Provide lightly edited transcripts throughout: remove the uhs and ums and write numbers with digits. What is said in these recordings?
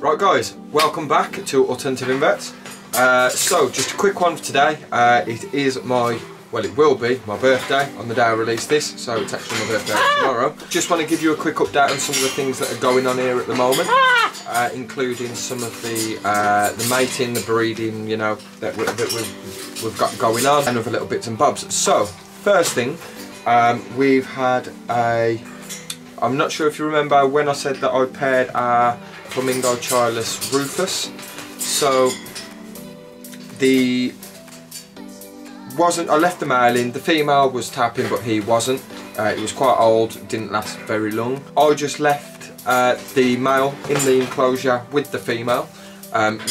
Right guys, welcome back to Alternative Invets. So just a quick one for today. It is my, well it will be my birthday on the day I release this, so it's actually my birthday tomorrow. Just want to give you a quick update on some of the things that are going on here at the moment, including some of the mating, the breeding, you know, that we've got going on, and other little bits and bobs. So first thing, we've had a, I'm not sure if you remember when I said that I paired our phormingochilus Rufus. So I left the male in, the female was tapping but he wasn't. It was quite old, didn't last very long. I just left the male in the enclosure with the female.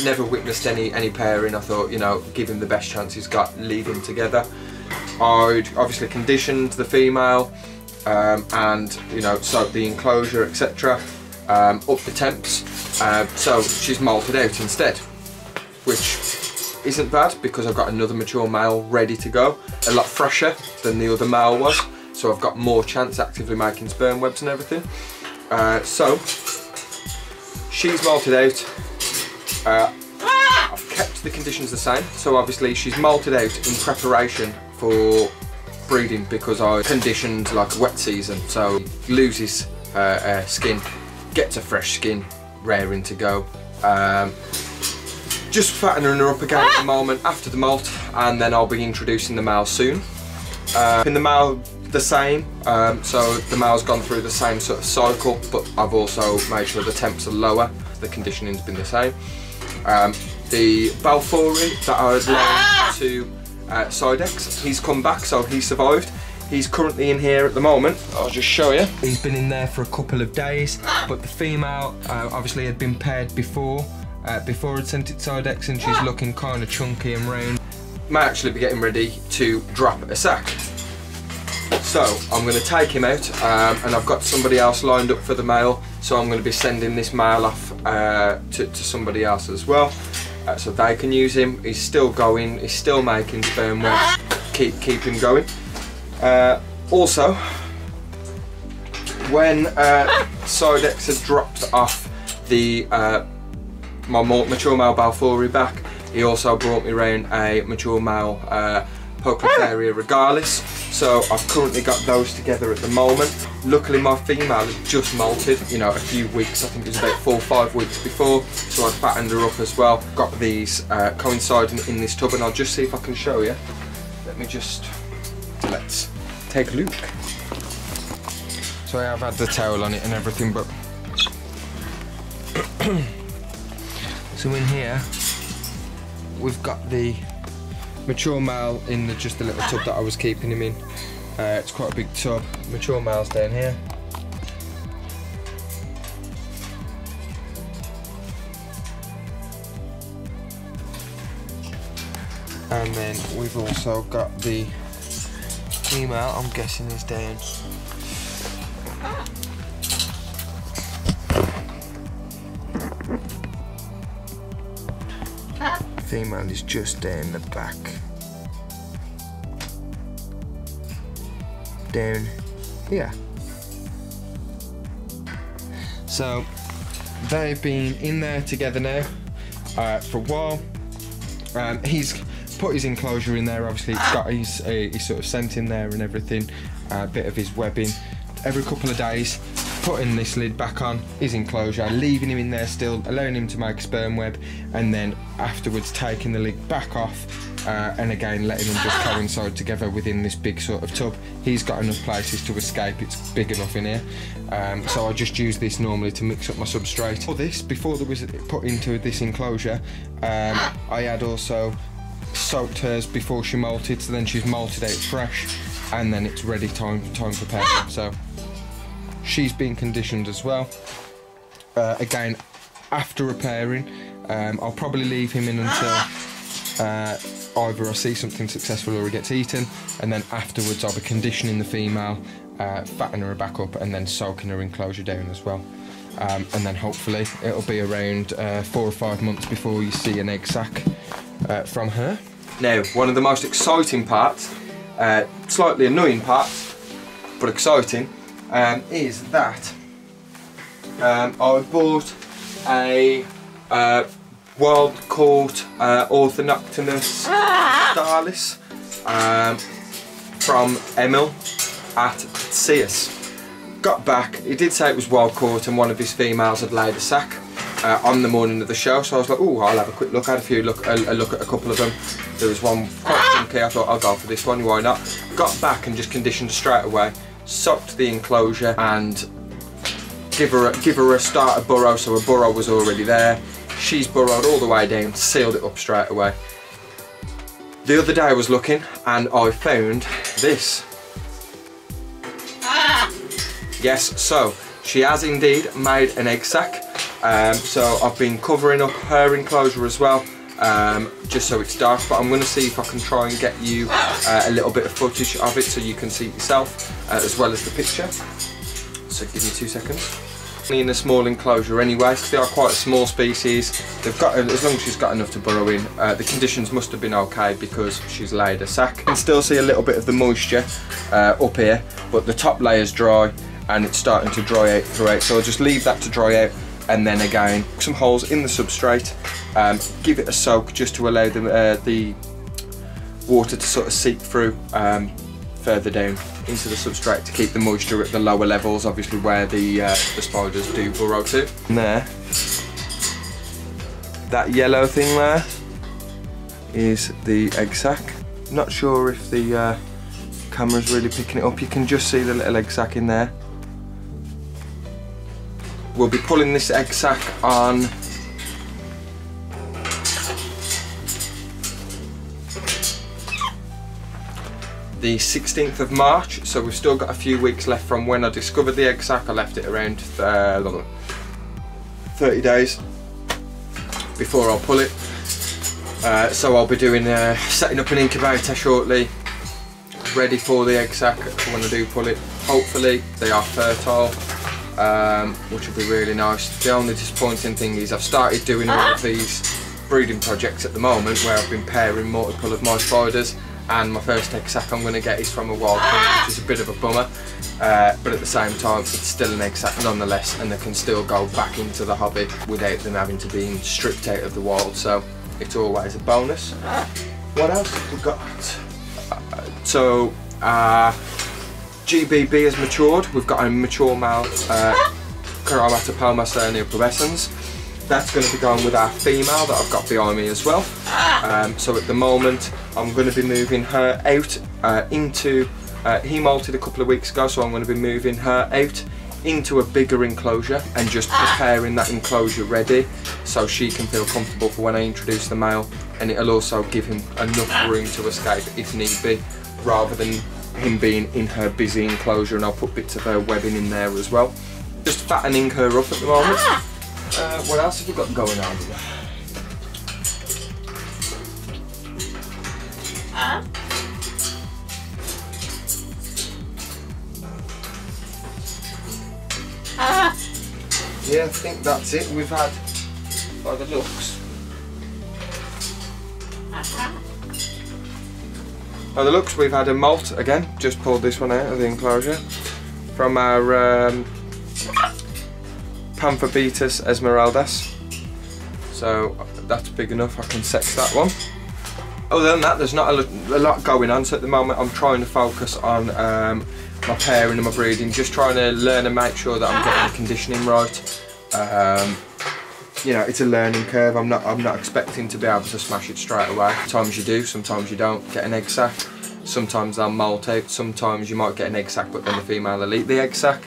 Never witnessed any pairing. I thought, you know, give him the best chance he's got, leave him together. I'd obviously conditioned the female and, you know, soaked the enclosure, etc. Up the temps, so she's molted out instead, which isn't bad because I've got another mature male ready to go, a lot fresher than the other male was, so I've got more chance actively making sperm webs and everything. So she's molted out. I've kept the conditions the same, so obviously she's molted out in preparation for breeding because I conditioned like a wet season, so loses skin, gets a fresh skin, raring to go. Just fattening her up again at the moment after the molt, and then I'll be introducing the male soon. In the male the same, so the male's gone through the same sort of cycle, but I've also made sure the temps are lower, the conditioning's been the same. The Balfouri that I had loaned to Sidex, he's come back, so he survived. He's currently in here at the moment. I'll just show you. He's been in there for a couple of days, but the female obviously had been paired before I'd sent it Sidex, and she's looking kind of chunky and round. May actually be getting ready to drop a sack. So I'm going to take him out, and I've got somebody else lined up for the male, so I'm going to be sending this male off to somebody else as well, so they can use him. He's still going, he's still making sperm webs, keep him going. Also, when Sidex had dropped off the my mature male Balfouri back, he also brought me around a mature male Pocotheria regalis. So I've currently got those together at the moment. Luckily my female had just molted, you know, a few weeks, I think it was about 4 or 5 weeks before, so I fattened her up as well. Got these coinciding in this tub, and I'll just see if I can show you. Let me just, let's take a look. So I have had the towel on it and everything, but so in here we've got the mature male in just the little tub that I was keeping him in. It's quite a big tub. Mature male's down here. And then we've also got the female, I'm guessing is down. Female is just down the back. Down here. So they've been in there together now for a while. He's put his enclosure in there, obviously it's got his sort of scent in there and everything, a bit of his webbing. Every couple of days, putting this lid back on his enclosure, leaving him in there still, allowing him to make a sperm web, and then afterwards taking the lid back off, and again letting them just coincide together within this big sort of tub. He's got enough places to escape, it's big enough in here. So I just use this normally to mix up my substrate. For this, before there was put into this enclosure, I had also soaked hers before she molted, so then she's molted out fresh, and then it's ready time for pairing. So she's been conditioned as well. Again, after repairing, I'll probably leave him in until either I see something successful or he gets eaten, and then afterwards I'll be conditioning the female, fattening her back up, and then soaking her enclosure down as well. And then hopefully it'll be around 4 or 5 months before you see an egg sac from her. Now, one of the most exciting parts, slightly annoying parts, but exciting, is that I bought a wild caught Orthodoctonus stalis from Emil at Seus. Got back, he did say it was wild caught and one of his females had laid a sack on the morning of the show, so I was like, oh, I'll have a quick look. I had a look at a couple of them. There was one quite chunky, I thought I'll go for this one, why not? Got back and just conditioned straight away, socked the enclosure and give her a starter burrow, so a burrow was already there. She's burrowed all the way down, sealed it up straight away. The other day I was looking and I found this. Yes, so she has indeed made an egg sac. So I've been covering up her enclosure as well, just so it's dark, but I'm going to see if I can try and get you a little bit of footage of it so you can see it yourself, as well as the picture. So give me 2 seconds. In a small enclosure anyway, because they are quite a small species. They've got, as long as she's got enough to burrow in, the conditions must have been okay because she's laid a sac. You can still see a little bit of the moisture up here, but the top layer's dry and it's starting to dry out throughout, so I'll just leave that to dry out and then again some holes in the substrate, give it a soak just to allow the water to sort of seep through further down into the substrate to keep the moisture at the lower levels, obviously where the spiders do burrow to. And there, that yellow thing there is the egg sac. Not sure if the camera's really picking it up. You can just see the little egg sac in there. We'll be pulling this egg sac on the 16th of March, so we've still got a few weeks left from when I discovered the egg sac. I left it around 30 days before I'll pull it. So I'll be doing setting up an incubator shortly, ready for the egg sac when I do pull it. Hopefully they are fertile, which will be really nice. The only disappointing thing is I've started doing all of these breeding projects at the moment where I've been pairing multiple of my spiders, and my first egg sac I'm going to get is from a wild one, which is a bit of a bummer, but at the same time it's still an egg sac nonetheless, and they can still go back into the hobby without them having to be stripped out of the wild, so it's always a bonus. What else have we got? GBB has matured. We've got a mature male Cromatopelma Cyaneopubescense. That's going to be going with our female that I've got behind me as well. So at the moment I'm going to be moving her out into, he molted a couple of weeks ago, so I'm going to be moving her out into a bigger enclosure and just preparing that enclosure ready so she can feel comfortable for when I introduce the male, and it'll also give him enough room to escape if need be, rather than him being in her busy enclosure, and I'll put bits of her webbing in there as well. Just fattening her up at the moment. What else have we got going on here? Yeah, I think that's it. We've had, by the looks, we've had a molt again. Just pulled this one out of the enclosure from our Pantherbetus esmeraldas. So that's big enough, I can sex that one. Other than that, there's not a lot going on, so at the moment I'm trying to focus on my pairing and my breeding, just trying to learn and make sure that I'm getting the conditioning right. You know, it's a learning curve. I'm not expecting to be able to smash it straight away. Sometimes you do, sometimes you don't get an egg sac. Sometimes they'll molt out, sometimes you might get an egg sac but then the female will eat the egg sac.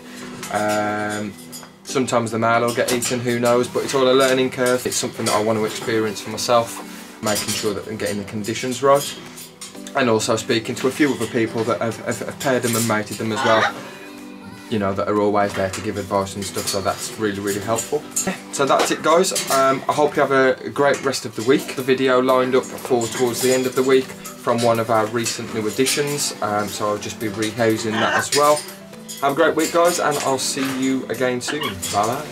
Sometimes the male will get eaten, who knows, but it's all a learning curve. It's something that I want to experience for myself, making sure that I'm getting the conditions right. And also speaking to a few other people that have paired them and mated them as well, you know, that are always there to give advice and stuff, so that's really, really helpful. Yeah, so that's it guys. I hope you have a great rest of the week. The video lined up for towards the end of the week from one of our recent new additions, so I'll just be rehousing that as well. Have a great week guys, and I'll see you again soon. Bye bye.